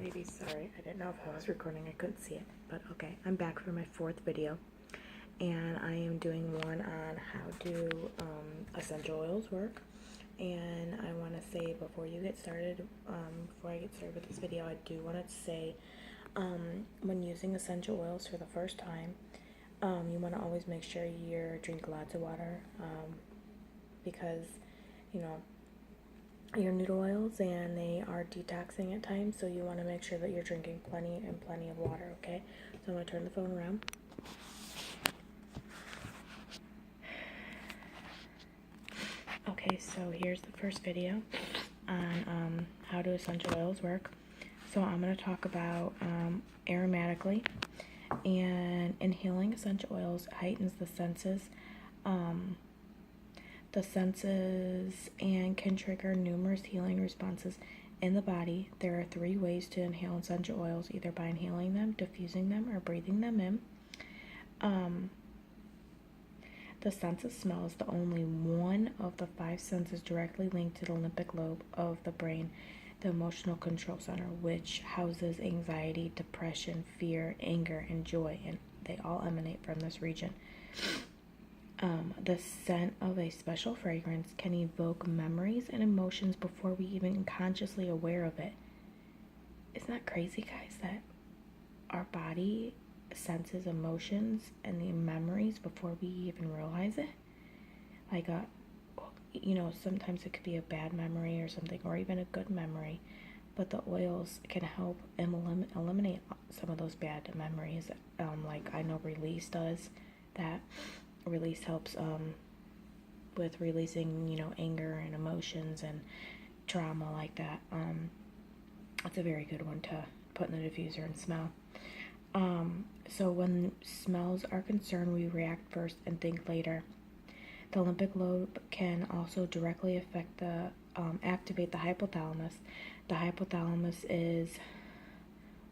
ladies, sorry, I didn't know if I was recording, I couldn't see it, but okay, I'm back for my fourth video, and I am doing one on how do essential oils work. And I want to say before I get started with this video, I do want to say when using essential oils for the first time, you want to always make sure you're drinking lots of water, because you know you're new to oils and they are detoxing at times, so you want to make sure that you're drinking plenty of water. Okay, so I'm going to turn the phone around. Okay, so here's the first video on how do essential oils work. So I'm going to talk about aromatically, and inhaling essential oils heightens the senses and can trigger numerous healing responses in the body. There are 3 ways to inhale essential oils, either by inhaling them, diffusing them, or breathing them in. The sense of smell is the only one of the 5 senses directly linked to the limbic lobe of the brain, the emotional control center, which houses anxiety, depression, fear, anger, and joy, and they all emanate from this region. The scent of a special fragrance can evoke memories and emotions before we even consciously aware of it. Isn't that crazy, guys, that our body senses emotions and the memories before we even realize it? Like, sometimes it could be a bad memory or something, or even a good memory, but the oils can help eliminate some of those bad memories. Like I know Release does that. Release helps with releasing, anger and emotions and trauma like that. It's a very good one to put in the diffuser and smell. So when smells are concerned, we react first and think later. The limbic lobe can also directly affect activate the hypothalamus. The hypothalamus is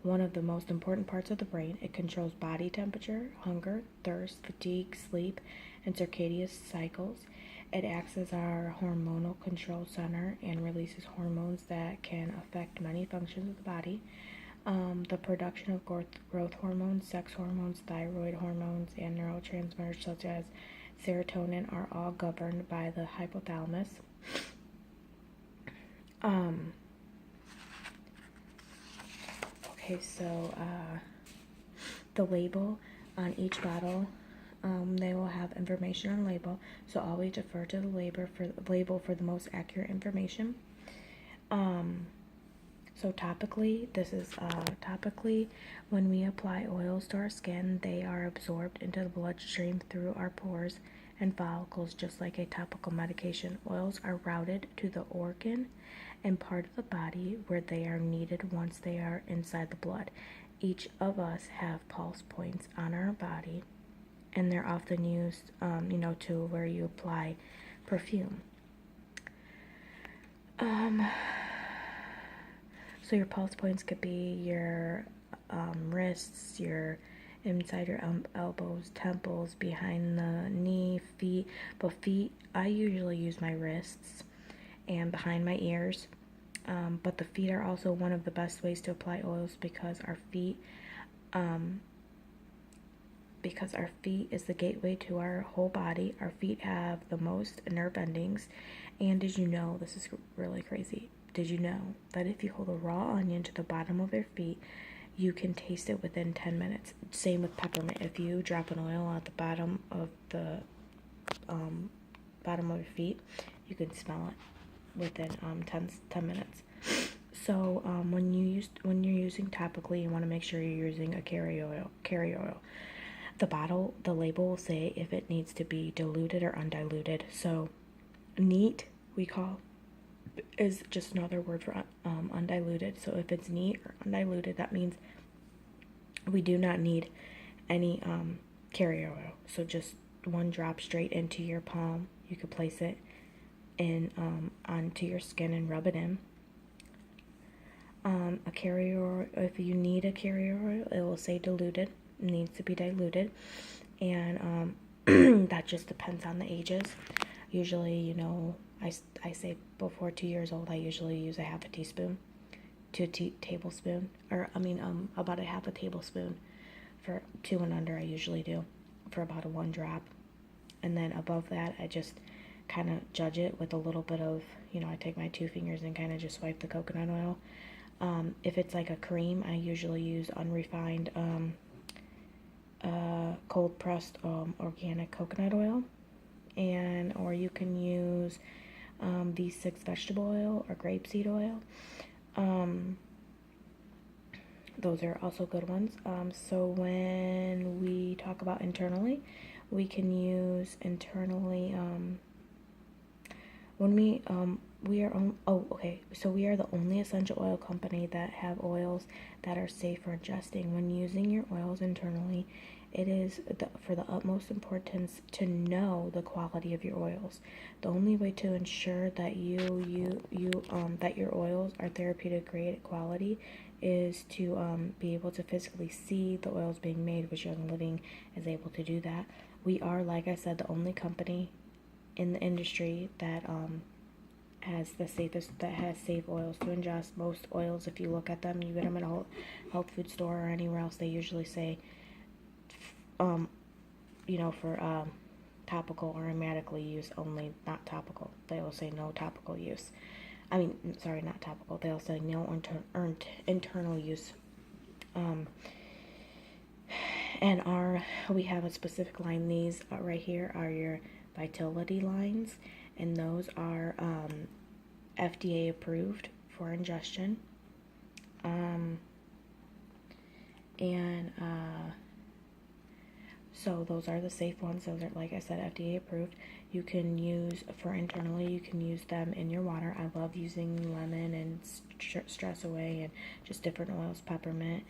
one of the most important parts of the brain. It controls body temperature, hunger, thirst, fatigue, sleep, and circadian cycles. It acts as our hormonal control center and releases hormones that can affect many functions of the body. The production of growth hormones, sex hormones, thyroid hormones, and neurotransmitters such as serotonin are all governed by the hypothalamus. Okay, so the label on each bottle, they will have information on the label, so always defer to the label for the most accurate information. So topically, topically, when we apply oils to our skin, they are absorbed into the bloodstream through our pores and follicles, just like a topical medication. Oils are routed to the organ and part of the body where they are needed once they are inside the blood. Each of us have pulse points on our body, and they're often used, to where you apply perfume. So your pulse points could be your wrists, your inside your elbows, temples, behind the knee, feet. But feet, I usually use my wrists and behind my ears. But the feet are also one of the best ways to apply oils because our feet is the gateway to our whole body. Our feet have the most nerve endings. And did you know, this is really crazy, did you know that if you hold a raw onion to the bottom of your feet, you can taste it within 10 minutes? Same with peppermint. If you drop an oil at the bottom of your feet, you can smell it within 10 minutes. So when you're using topically, you want to make sure you're using a carrier oil. The label will say if it needs to be diluted or undiluted. So neat, is just another word for undiluted. So if it's neat or undiluted, that means we do not need any carrier oil. So just one drop straight into your palm. You could place it in onto your skin and rub it in. A carrier oil, if you need a carrier oil, it will say diluted. It needs to be diluted, and that just depends on the ages. Usually, I say before 2 years old, I usually use a half a teaspoon to a tablespoon, or I mean, about a half a tablespoon. For 2 and under, I usually do for about a 1 drop. And then above that, I just kind of judge it with a little bit of, I take my 2 fingers and kind of just swipe the coconut oil. If it's like a cream, I usually use unrefined, cold pressed, organic coconut oil. Or you can use V6 vegetable oil or grapeseed oil. Those are also good ones. So when we talk about internally, we can use internally, when we are okay, so we are the only essential oil company that have oils that are safe for ingesting. When using your oils internally, it is for the utmost importance to know the quality of your oils. The only way to ensure that that your oils are therapeutic grade quality is to be able to physically see the oils being made, which Young Living is able to do that. We are, like I said, the only company in the industry that has safe oils to ingest. Most oils, if you look at them, you get them at a health food store or anywhere else, they usually say for topical or aromatically use only, not topical. They will say no topical use. I mean, sorry, not topical. They'll say no internal use. And we have a specific line. These right here are your Vitality lines, and those are FDA approved for ingestion. So those are the safe ones. Those are, like I said, FDA approved. You can use, for internally, you can use them in your water. I love using lemon and Stress Away and just different oils, peppermint,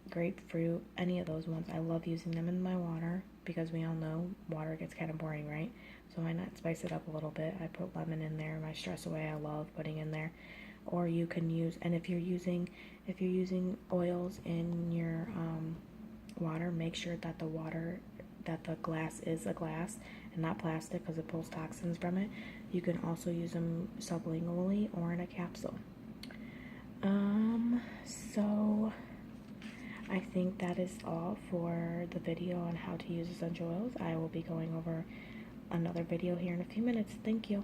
grapefruit, any of those ones. I love using them in my water because we all know water gets kind of boring, right? So why not spice it up a little bit? I put lemon in there. My Stress Away, I love putting in there. Or you can use, and if you're using oils in your water, make sure that the glass is a glass and not plastic, because it pulls toxins from it. You can also use them sublingually or in a capsule. So I think that is all for the video on how to use essential oils. I will be going over another video here in a few minutes. Thank you.